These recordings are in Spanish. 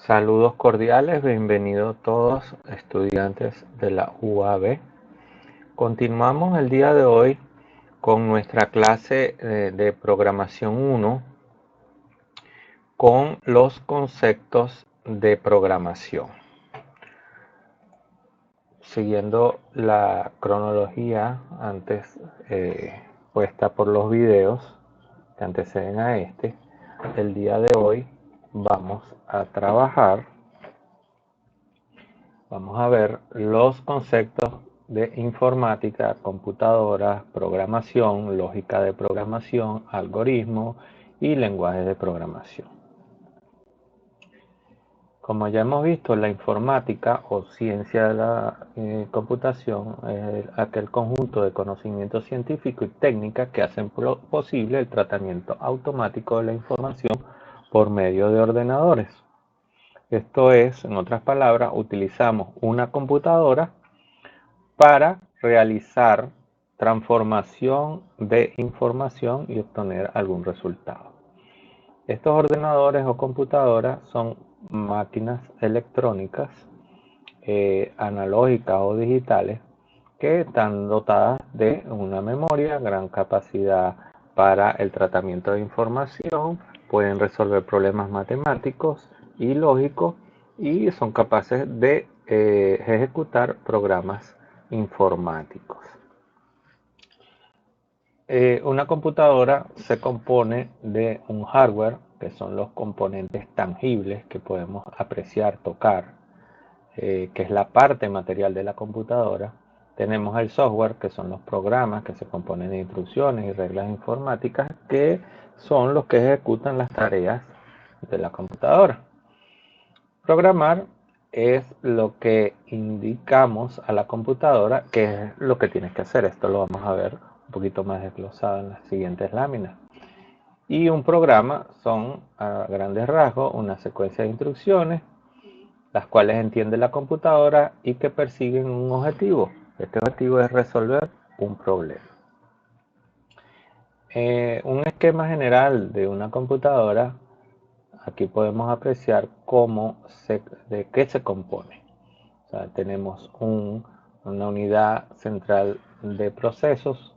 Saludos cordiales, bienvenidos todos estudiantes de la UAB. Continuamos el día de hoy con nuestra clase de programación 1 con los conceptos de programación. Siguiendo la cronología antes puesta por los videos que anteceden a el día de hoy vamos a ver los conceptos de informática, computadoras, programación, lógica de programación, algoritmos y lenguajes de programación. Como ya hemos visto, la informática o ciencia de la computación es aquel conjunto de conocimientos científicos y técnicas que hacen posible el tratamiento automático de la información por medio de ordenadores. Esto es, en otras palabras, utilizamos una computadora para realizar transformación de información y obtener algún resultado. Estos ordenadores o computadoras son máquinas electrónicas, analógicas o digitales, que están dotadas de una memoria, gran capacidad para el tratamiento de información, pueden resolver problemas matemáticos y lógicos y son capaces de ejecutar programas informáticos. Una computadora se compone de un hardware, que son los componentes tangibles que podemos apreciar, tocar, que es la parte material de la computadora. Tenemos el software, que son los programas que se componen de instrucciones y reglas informáticas, que son los que ejecutan las tareas de la computadora. Programar es lo que indicamos a la computadora que es lo que tienes que hacer. Esto lo vamos a ver un poquito más desglosado en las siguientes láminas. Y un programa son, a grandes rasgos, una secuencia de instrucciones, las cuales entiende la computadora y que persiguen un objetivo. Este objetivo es resolver un problema. Un esquema general de una computadora, aquí podemos apreciar de qué se compone. O sea, tenemos una unidad central de procesos,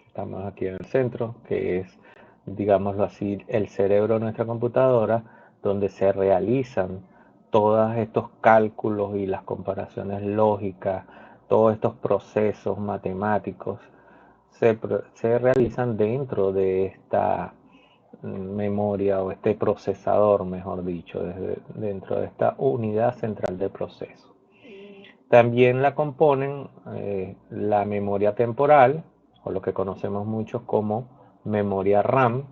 estamos aquí en el centro, que es, digámoslo así, el cerebro de nuestra computadora, donde se realizan todos estos cálculos y las comparaciones lógicas, todos estos procesos matemáticos se realizan dentro de esta memoria o este procesador, mejor dicho, dentro de esta unidad central de proceso. También la componen la memoria temporal, o lo que conocemos mucho como memoria RAM.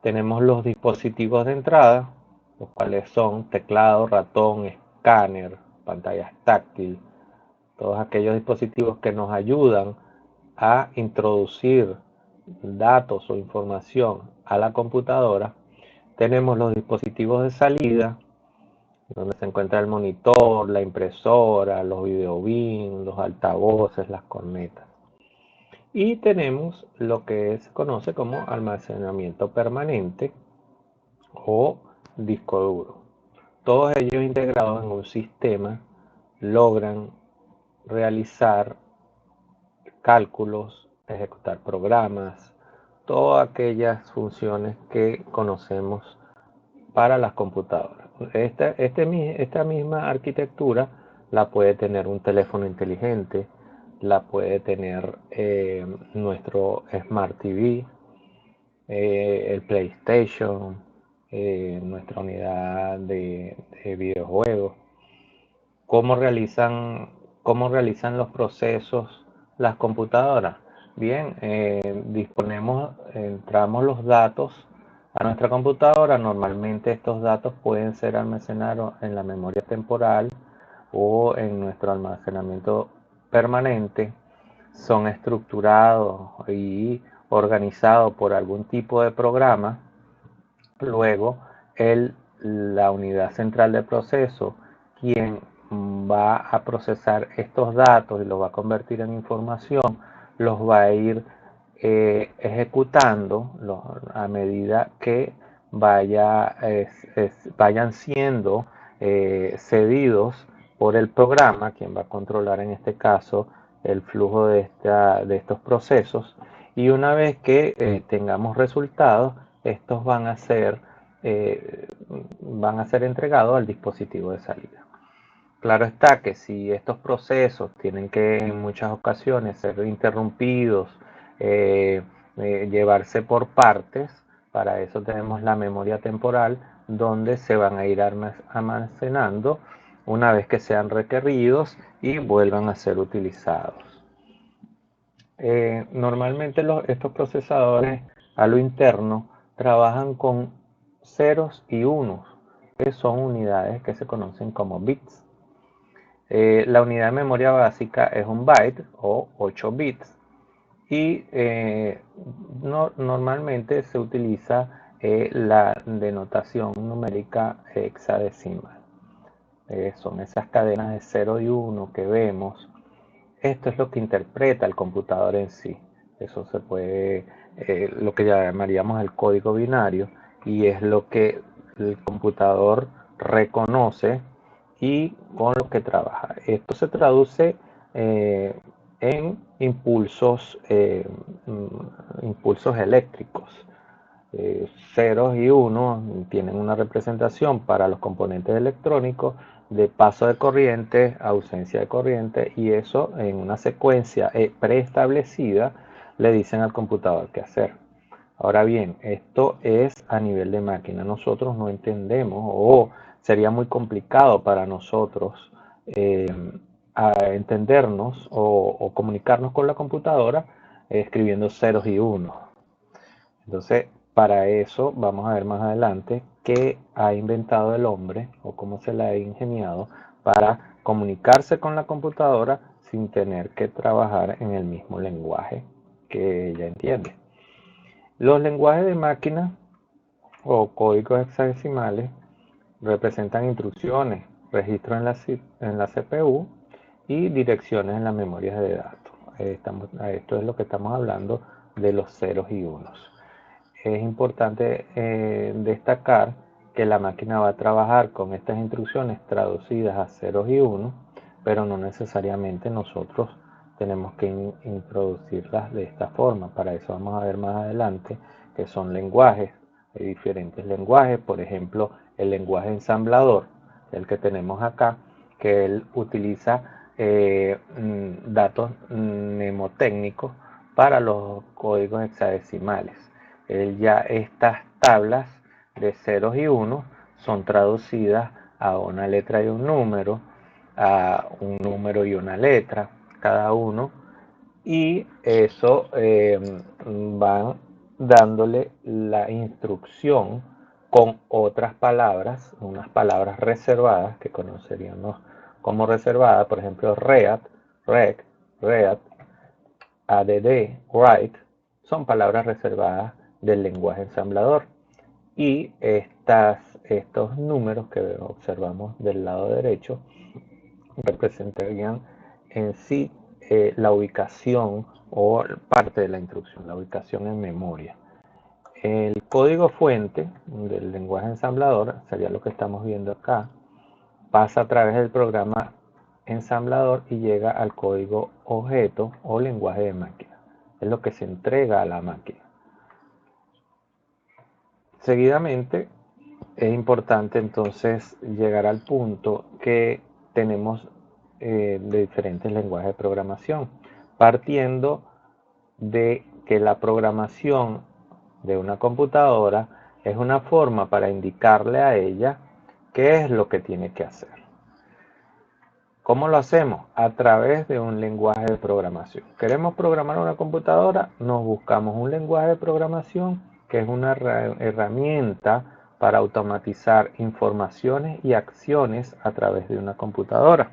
Tenemos los dispositivos de entrada, los cuales son teclado, ratón, escáner, pantallas táctil, todos aquellos dispositivos que nos ayudan a introducir datos o información a la computadora. Tenemos los dispositivos de salida, donde se encuentra el monitor, la impresora, los videobins, los altavoces, las cornetas. Y tenemos lo que se conoce como almacenamiento permanente o disco duro. Todos ellos integrados en un sistema logran realizar cálculos, ejecutar programas, todas aquellas funciones que conocemos para las computadoras. Esta misma arquitectura la puede tener un teléfono inteligente, la puede tener nuestro Smart TV, el PlayStation, nuestra unidad de videojuegos. ¿Cómo realizan los procesos las computadoras? Bien, entramos los datos a nuestra computadora. Normalmente estos datos pueden ser almacenados en la memoria temporal o en nuestro almacenamiento permanente. Son estructurados y organizados por algún tipo de programa. Luego, la unidad central de proceso, quien va a procesar estos datos y los va a convertir en información, los va a ir ejecutando a medida que vayan siendo cedidos por el programa, quien va a controlar en este caso el flujo de estos procesos, y una vez que tengamos resultados, estos van a ser entregados al dispositivo de salida. Claro está que si estos procesos tienen que en muchas ocasiones ser interrumpidos, eh, llevarse por partes, para eso tenemos la memoria temporal donde se van a ir almacenando una vez que sean requeridos y vuelvan a ser utilizados. Normalmente estos procesadores a lo interno trabajan con ceros y unos, que son unidades que se conocen como bits. La unidad de memoria básica es un byte o 8 bits y normalmente se utiliza la denotación numérica hexadecimal. Son esas cadenas de 0 y 1 que vemos. Esto es lo que interpreta el computador en sí. Eso se puede, lo que llamaríamos el código binario, y es lo que el computador reconoce y con lo que trabaja. Esto se traduce en impulsos eléctricos. Ceros y unos tienen una representación para los componentes electrónicos de paso de corriente, ausencia de corriente, y eso en una secuencia preestablecida le dicen al computador qué hacer. Ahora bien, esto es a nivel de máquina. Nosotros no entendemos o sería muy complicado para nosotros entendernos o comunicarnos con la computadora escribiendo ceros y unos. Entonces, para eso vamos a ver más adelante qué ha inventado el hombre o cómo se le ha ingeniado para comunicarse con la computadora sin tener que trabajar en el mismo lenguaje que ella entiende. Los lenguajes de máquina o códigos hexadecimales representan instrucciones, registros en la CPU y direcciones en las memorias de datos. Esto es lo que estamos hablando de los ceros y unos. Es importante destacar que la máquina va a trabajar con estas instrucciones traducidas a ceros y unos, pero no necesariamente nosotros tenemos que introducirlas de esta forma. Para eso vamos a ver más adelante que son lenguajes. Hay diferentes lenguajes, por ejemplo, el lenguaje ensamblador, el que tenemos acá, que él utiliza datos mnemotécnicos para los códigos hexadecimales. Ya estas tablas de ceros y unos son traducidas a una letra y un número, a un número y una letra, cada uno, y eso van dándole la instrucción con otras palabras, unas palabras reservadas que conoceríamos como reservadas, por ejemplo, read, rec, read, add, write, son palabras reservadas del lenguaje ensamblador. Y estos números que observamos del lado derecho representarían en sí la ubicación o parte de la instrucción, la ubicación en memoria. El código fuente del lenguaje ensamblador, sería lo que estamos viendo acá, pasa a través del programa ensamblador y llega al código objeto o lenguaje de máquina. Es lo que se entrega a la máquina. Seguidamente, es importante entonces llegar al punto que tenemos de diferentes lenguajes de programación, partiendo de que la programación de una computadora es una forma para indicarle a ella qué es lo que tiene que hacer. ¿Cómo lo hacemos? A través de un lenguaje de programación. ¿Queremos programar una computadora? Nos buscamos un lenguaje de programación que es una herramienta para automatizar informaciones y acciones a través de una computadora.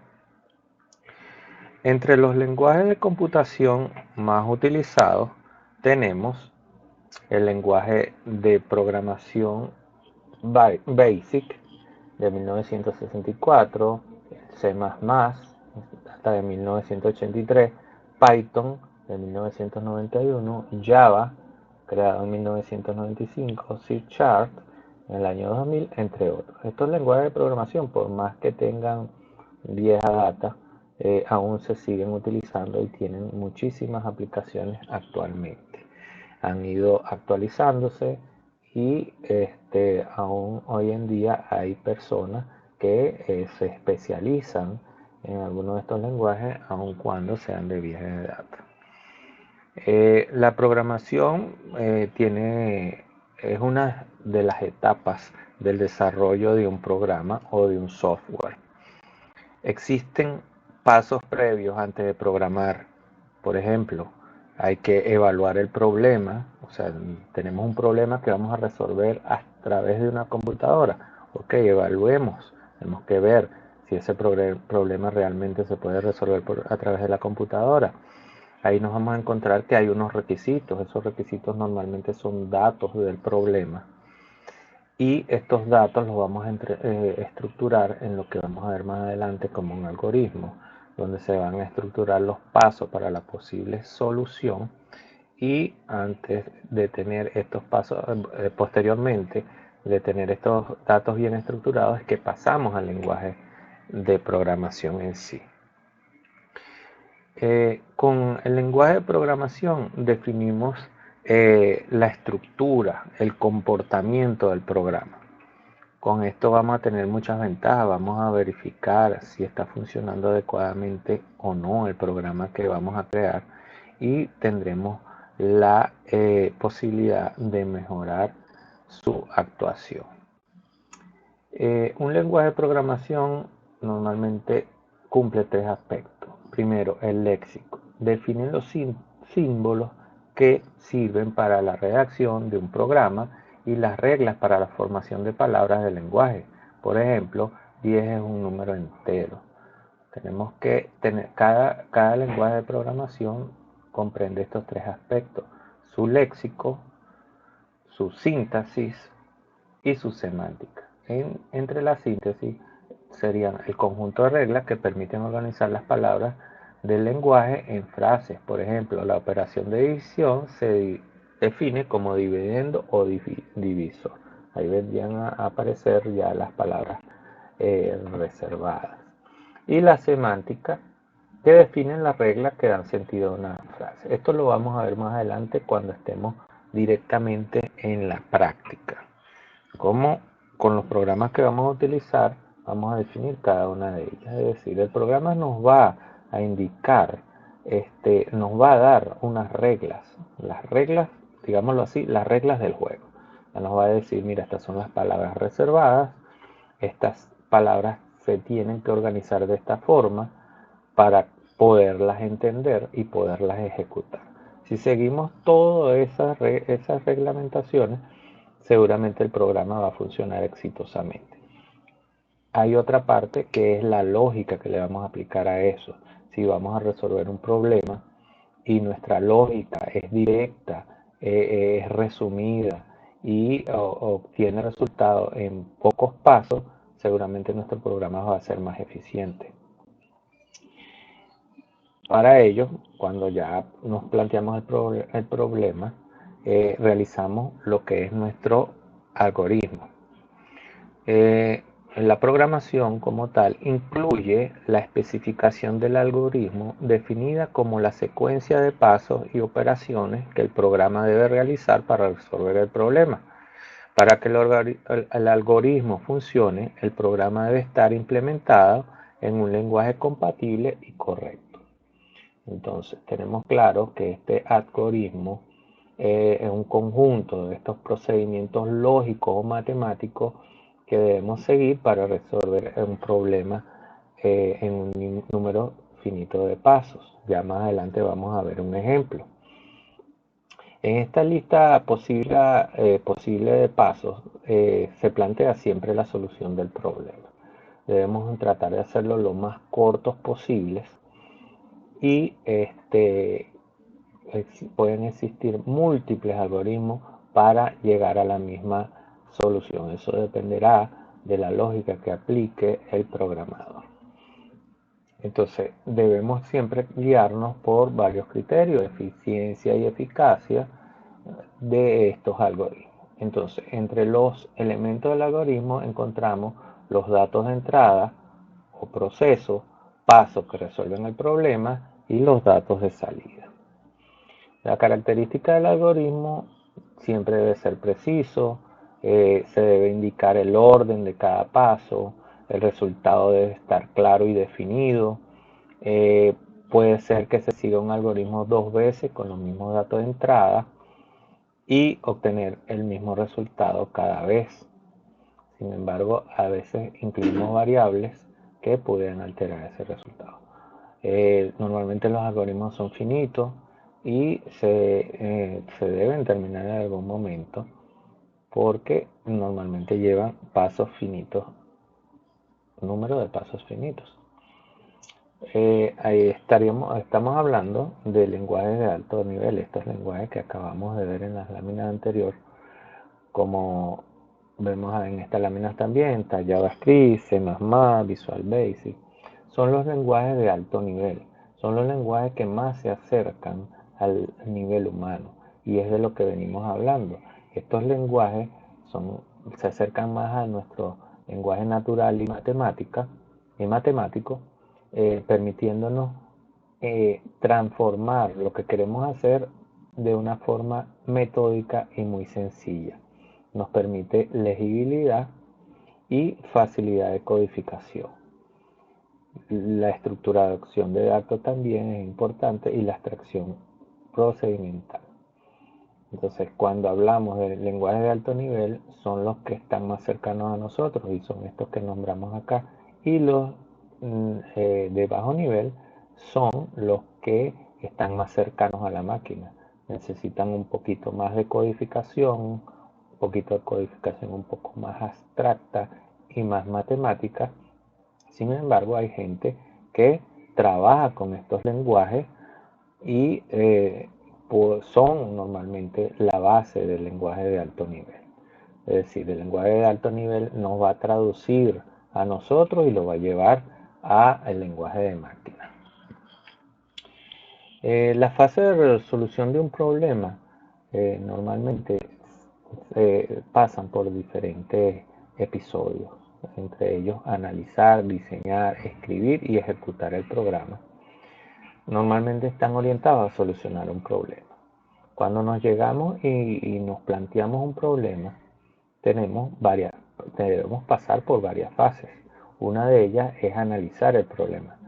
Entre los lenguajes de computación más utilizados tenemos el lenguaje de programación BASIC de 1964, C++ hasta de 1983, Python de 1991, Java creado en 1995, C# en el año 2000, entre otros. Estos lenguajes de programación, por más que tengan vieja data, aún se siguen utilizando y tienen muchísimas aplicaciones actualmente. Han ido actualizándose y aún hoy en día hay personas que se especializan en algunos de estos lenguajes, aun cuando sean de vieja data. La programación es una de las etapas del desarrollo de un programa o de un software. Existen pasos previos antes de programar. Por ejemplo, hay que evaluar el problema. O sea, tenemos un problema que vamos a resolver a través de una computadora. Ok, evaluemos. Tenemos que ver si ese problema realmente se puede resolver a través de la computadora. Ahí nos vamos a encontrar que hay unos requisitos. Esos requisitos normalmente son datos del problema. Y estos datos los vamos a estructurar en lo que vamos a ver más adelante como un algoritmo, donde se van a estructurar los pasos para la posible solución. Y antes de tener estos pasos, posteriormente de tener estos datos bien estructurados, es que pasamos al lenguaje de programación en sí. Con el lenguaje de programación definimos la estructura, el comportamiento del programa. Con esto vamos a tener muchas ventajas, vamos a verificar si está funcionando adecuadamente o no el programa que vamos a crear y tendremos la posibilidad de mejorar su actuación. Un lenguaje de programación normalmente cumple tres aspectos. Primero, el léxico. Define los símbolos que sirven para la redacción de un programa y las reglas para la formación de palabras del lenguaje. Por ejemplo, 10 es un número entero. Tenemos que tener, cada lenguaje de programación comprende estos tres aspectos: su léxico, su sintaxis y su semántica. Entre la síntesis serían el conjunto de reglas que permiten organizar las palabras del lenguaje en frases. Por ejemplo, la operación de división se define como dividendo o divisor. Ahí vendrían a aparecer ya las palabras reservadas. Y la semántica, que definen las reglas que dan sentido a una frase. Esto lo vamos a ver más adelante cuando estemos directamente en la práctica. Como con los programas que vamos a utilizar, vamos a definir cada una de ellas. Es decir, el programa nos va a indicar, nos va a dar unas reglas. Las reglas, digámoslo así, las reglas del juego. Nos va a decir, mira, estas son las palabras reservadas. Estas palabras se tienen que organizar de esta forma para poderlas entender y poderlas ejecutar. Si seguimos todas esas reglamentaciones, seguramente el programa va a funcionar exitosamente. Hay otra parte que es la lógica que le vamos a aplicar a eso. Si vamos a resolver un problema y nuestra lógica es directa, es resumida y obtiene resultados en pocos pasos, seguramente nuestro programa va a ser más eficiente. Para ello, cuando ya nos planteamos el problema, realizamos lo que es nuestro algoritmo. La programación como tal incluye la especificación del algoritmo definida como la secuencia de pasos y operaciones que el programa debe realizar para resolver el problema. Para que el algoritmo funcione, el programa debe estar implementado en un lenguaje compatible y correcto. Entonces, tenemos claro que este algoritmo es un conjunto de estos procedimientos lógicos o matemáticos que debemos seguir para resolver un problema en un número finito de pasos. Ya más adelante vamos a ver un ejemplo. En esta lista posible de pasos se plantea siempre la solución del problema. Debemos tratar de hacerlo lo más cortos posibles y pueden existir múltiples algoritmos para llegar a la misma solución. Eso dependerá de la lógica que aplique el programador. Entonces, debemos siempre guiarnos por varios criterios, eficiencia y eficacia de estos algoritmos. Entonces, entre los elementos del algoritmo encontramos los datos de entrada o procesos, pasos que resuelven el problema y los datos de salida. La característica del algoritmo siempre debe ser preciso, se debe indicar el orden de cada paso, el resultado debe estar claro y definido. Eh, Puede ser que se siga un algoritmo dos veces con los mismos datos de entrada y obtener el mismo resultado cada vez. Sin embargo, a veces incluimos variables que pueden alterar ese resultado. Normalmente los algoritmos son finitos y se deben terminar en algún momento porque normalmente llevan pasos finitos, número de pasos finitos. Ahí estamos hablando de lenguajes de alto nivel, estos lenguajes que acabamos de ver en las láminas anteriores, como vemos en estas láminas también, está JavaScript, C++, Visual Basic. Son los lenguajes de alto nivel, son los lenguajes que más se acercan al nivel humano y es de lo que venimos hablando. Estos lenguajes se acercan más a nuestro lenguaje natural y matemático, permitiéndonos transformar lo que queremos hacer de una forma metódica y muy sencilla. Nos permite legibilidad y facilidad de codificación. La estructuración de datos también es importante y la abstracción procedimental. Entonces, cuando hablamos de lenguajes de alto nivel, son los que están más cercanos a nosotros y son estos que nombramos acá. Y los de bajo nivel son los que están más cercanos a la máquina. Necesitan un poquito más de codificación, un poquito de codificación un poco más abstracta y más matemática. Sin embargo, hay gente que trabaja con estos lenguajes y son normalmente la base del lenguaje de alto nivel. Es decir, el lenguaje de alto nivel nos va a traducir a nosotros y lo va a llevar al lenguaje de máquina. La fase de resolución de un problema normalmente pasan por diferentes episodios, entre ellos analizar, diseñar, escribir y ejecutar el programa. Normalmente están orientados a solucionar un problema. Cuando nos llegamos y nos planteamos un problema, debemos pasar por varias fases. Una de ellas es analizar el problema,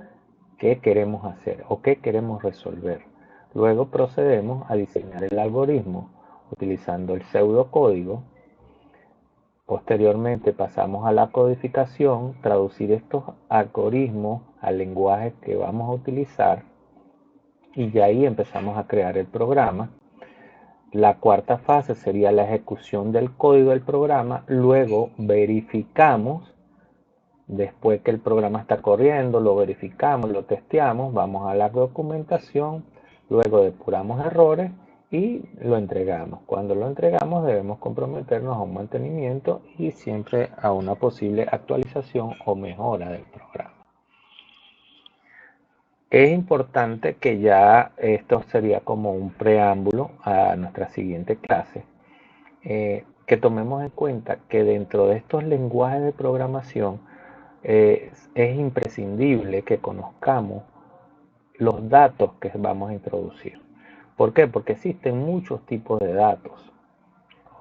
qué queremos hacer o qué queremos resolver. Luego procedemos a diseñar el algoritmo utilizando el pseudocódigo. Posteriormente pasamos a la codificación, traducir estos algoritmos al lenguaje que vamos a utilizar y ya ahí empezamos a crear el programa. La cuarta fase sería la ejecución del código del programa. Luego verificamos, después que el programa está corriendo, lo verificamos, lo testeamos, vamos a la documentación, luego depuramos errores y lo entregamos. Cuando lo entregamos debemos comprometernos a un mantenimiento y siempre a una posible actualización o mejora del programa. Es importante que ya esto sería como un preámbulo a nuestra siguiente clase, que tomemos en cuenta que dentro de estos lenguajes de programación es imprescindible que conozcamos los datos que vamos a introducir. ¿Por qué? Porque existen muchos tipos de datos,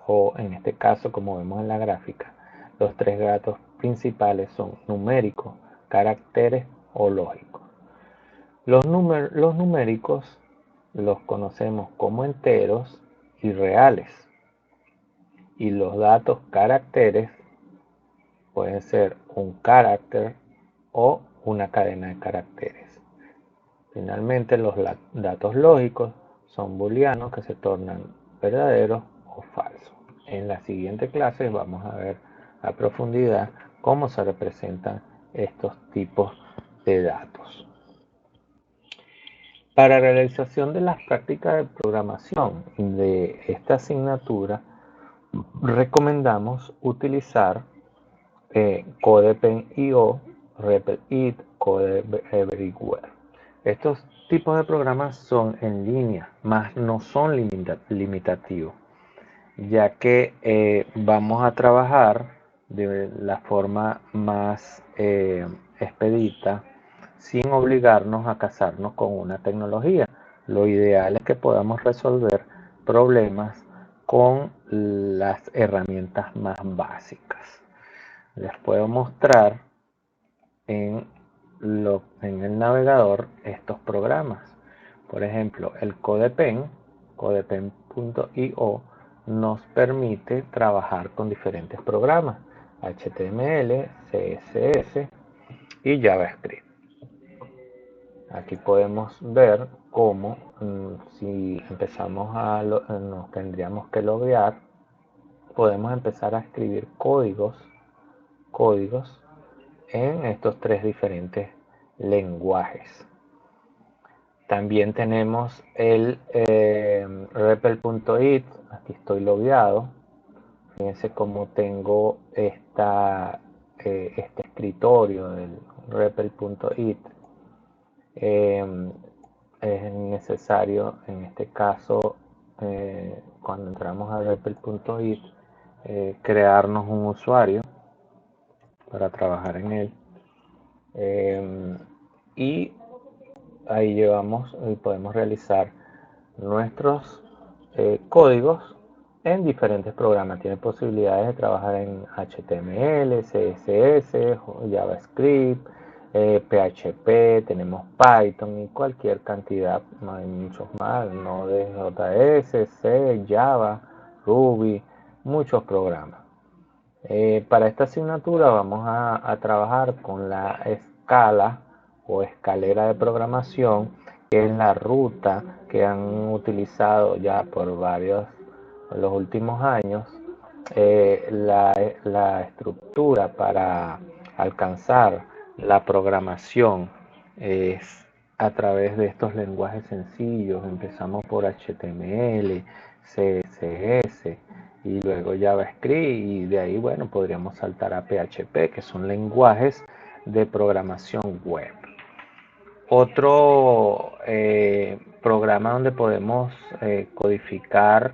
o en este caso, como vemos en la gráfica, los tres datos principales son numéricos, caracteres o lógicos. Los numéricos los conocemos como enteros y reales. Y los datos caracteres pueden ser un carácter o una cadena de caracteres. Finalmente, los datos lógicos son booleanos que se tornan verdaderos o falsos. En la siguiente clase vamos a ver a profundidad cómo se representan estos tipos de datos. Para realización de las prácticas de programación de esta asignatura, recomendamos utilizar CodePen.io, RepetIt, Code Everywhere. Estos tipos de programas son en línea, mas no son limitativos. ya que vamos a trabajar de la forma más expedita, sin obligarnos a casarnos con una tecnología. Lo ideal es que podamos resolver problemas con las herramientas más básicas. Les puedo mostrar en, en el navegador estos programas. Por ejemplo, el CodePen, codepen.io, nos permite trabajar con diferentes programas, HTML, CSS y JavaScript. Aquí podemos ver cómo si empezamos nos tendríamos que loguear, podemos empezar a escribir códigos en estos tres diferentes lenguajes. También tenemos el REPL.it, aquí estoy logueado. Fíjense cómo tengo este escritorio del REPL.it. Es necesario en este caso, cuando entramos a REPL.it, crearnos un usuario para trabajar en él. Y ahí llevamos y podemos realizar nuestros códigos en diferentes programas. Tiene posibilidades de trabajar en HTML, CSS, JavaScript, PHP, tenemos Python y cualquier cantidad, hay muchos más, Node.js, C, Java, Ruby, muchos programas. Para esta asignatura vamos a trabajar con la escala o escalera de programación, que es la ruta que han utilizado ya por los últimos años. La estructura para alcanzar la programación es a través de estos lenguajes sencillos. Empezamos por HTML, CSS y luego JavaScript, y de ahí, bueno, podríamos saltar a PHP, que son lenguajes de programación web. Otro programa donde podemos codificar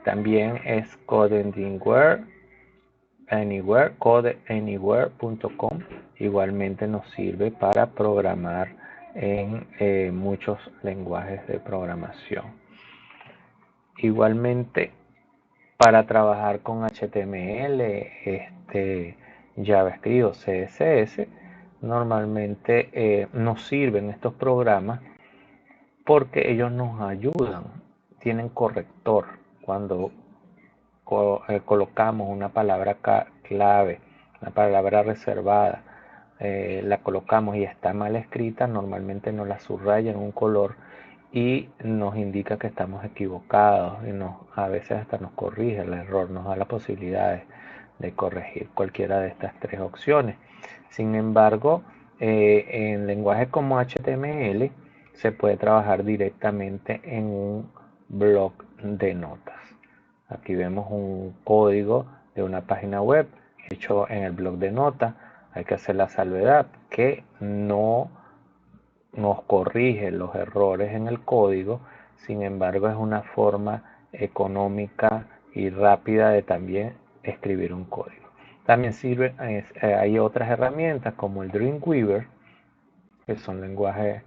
también es codeanywhere.com. Igualmente nos sirve para programar en muchos lenguajes de programación. Igualmente, para trabajar con HTML, JavaScript o CSS, normalmente nos sirven estos programas porque ellos nos ayudan, tienen corrector. Cuando colocamos una palabra clave, una palabra reservada, la colocamos y está mal escrita, normalmente nos la subraya en un color y nos indica que estamos equivocados, y a veces hasta nos corrige el error, nos da la posibilidad de corregir cualquiera de estas tres opciones. Sin embargo, en lenguajes como HTML se puede trabajar directamente en un bloc de notas. Aquí vemos un código de una página web hecho en el bloc de notas. Hay que hacer la salvedad que no nos corrige los errores en el código. Sin embargo, es una forma económica y rápida de también escribir un código. También hay otras herramientas como el Dreamweaver, que son lenguajes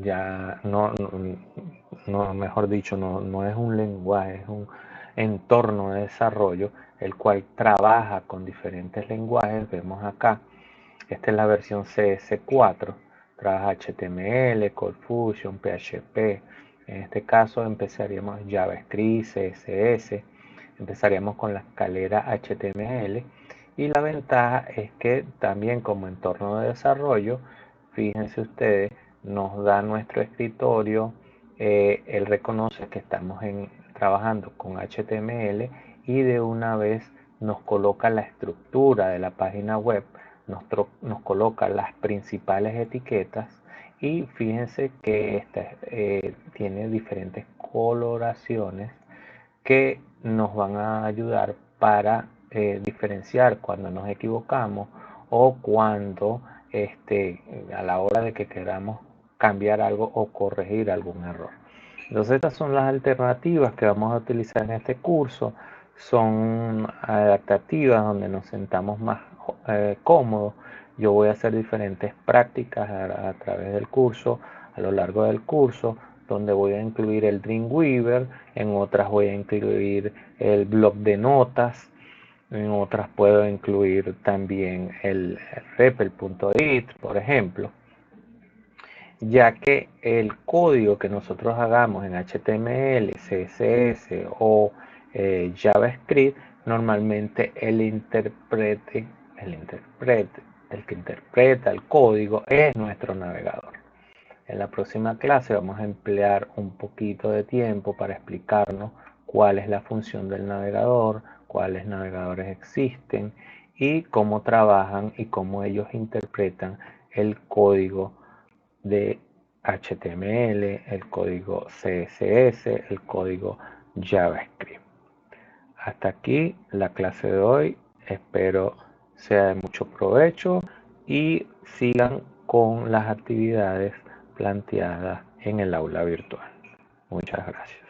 ya mejor dicho, no es un lenguaje, es un entorno de desarrollo, el cual trabaja con diferentes lenguajes. Vemos acá, esta es la versión CS4, trabaja HTML, CodeFusion, PHP. En este caso empezaríamos JavaScript, CSS, empezaríamos con la escalera HTML, y la ventaja es que también como entorno de desarrollo, fíjense ustedes, nos da nuestro escritorio, él reconoce que estamos trabajando con HTML y de una vez nos coloca la estructura de la página web, nos coloca las principales etiquetas, y fíjense que esta tiene diferentes coloraciones que nos van a ayudar para diferenciar cuando nos equivocamos o cuando a la hora de que queramos cambiar algo o corregir algún error. Entonces estas son las alternativas que vamos a utilizar en este curso. Son adaptativas donde nos sentamos más cómodos. Yo voy a hacer diferentes prácticas a través del curso, a lo largo del curso, donde voy a incluir el Dreamweaver, en otras voy a incluir el blog de notas, en otras puedo incluir también el REPL.it, por ejemplo, ya que el código que nosotros hagamos en HTML, CSS o JavaScript, normalmente el que interpreta el código es nuestro navegador. En la próxima clase vamos a emplear un poquito de tiempo para explicarnos cuál es la función del navegador, cuáles navegadores existen y cómo trabajan y cómo ellos interpretan el código de HTML, el código CSS, el código JavaScript. Hasta aquí la clase de hoy. Espero sea de mucho provecho y sigan con las actividades planteadas en el aula virtual. Muchas gracias.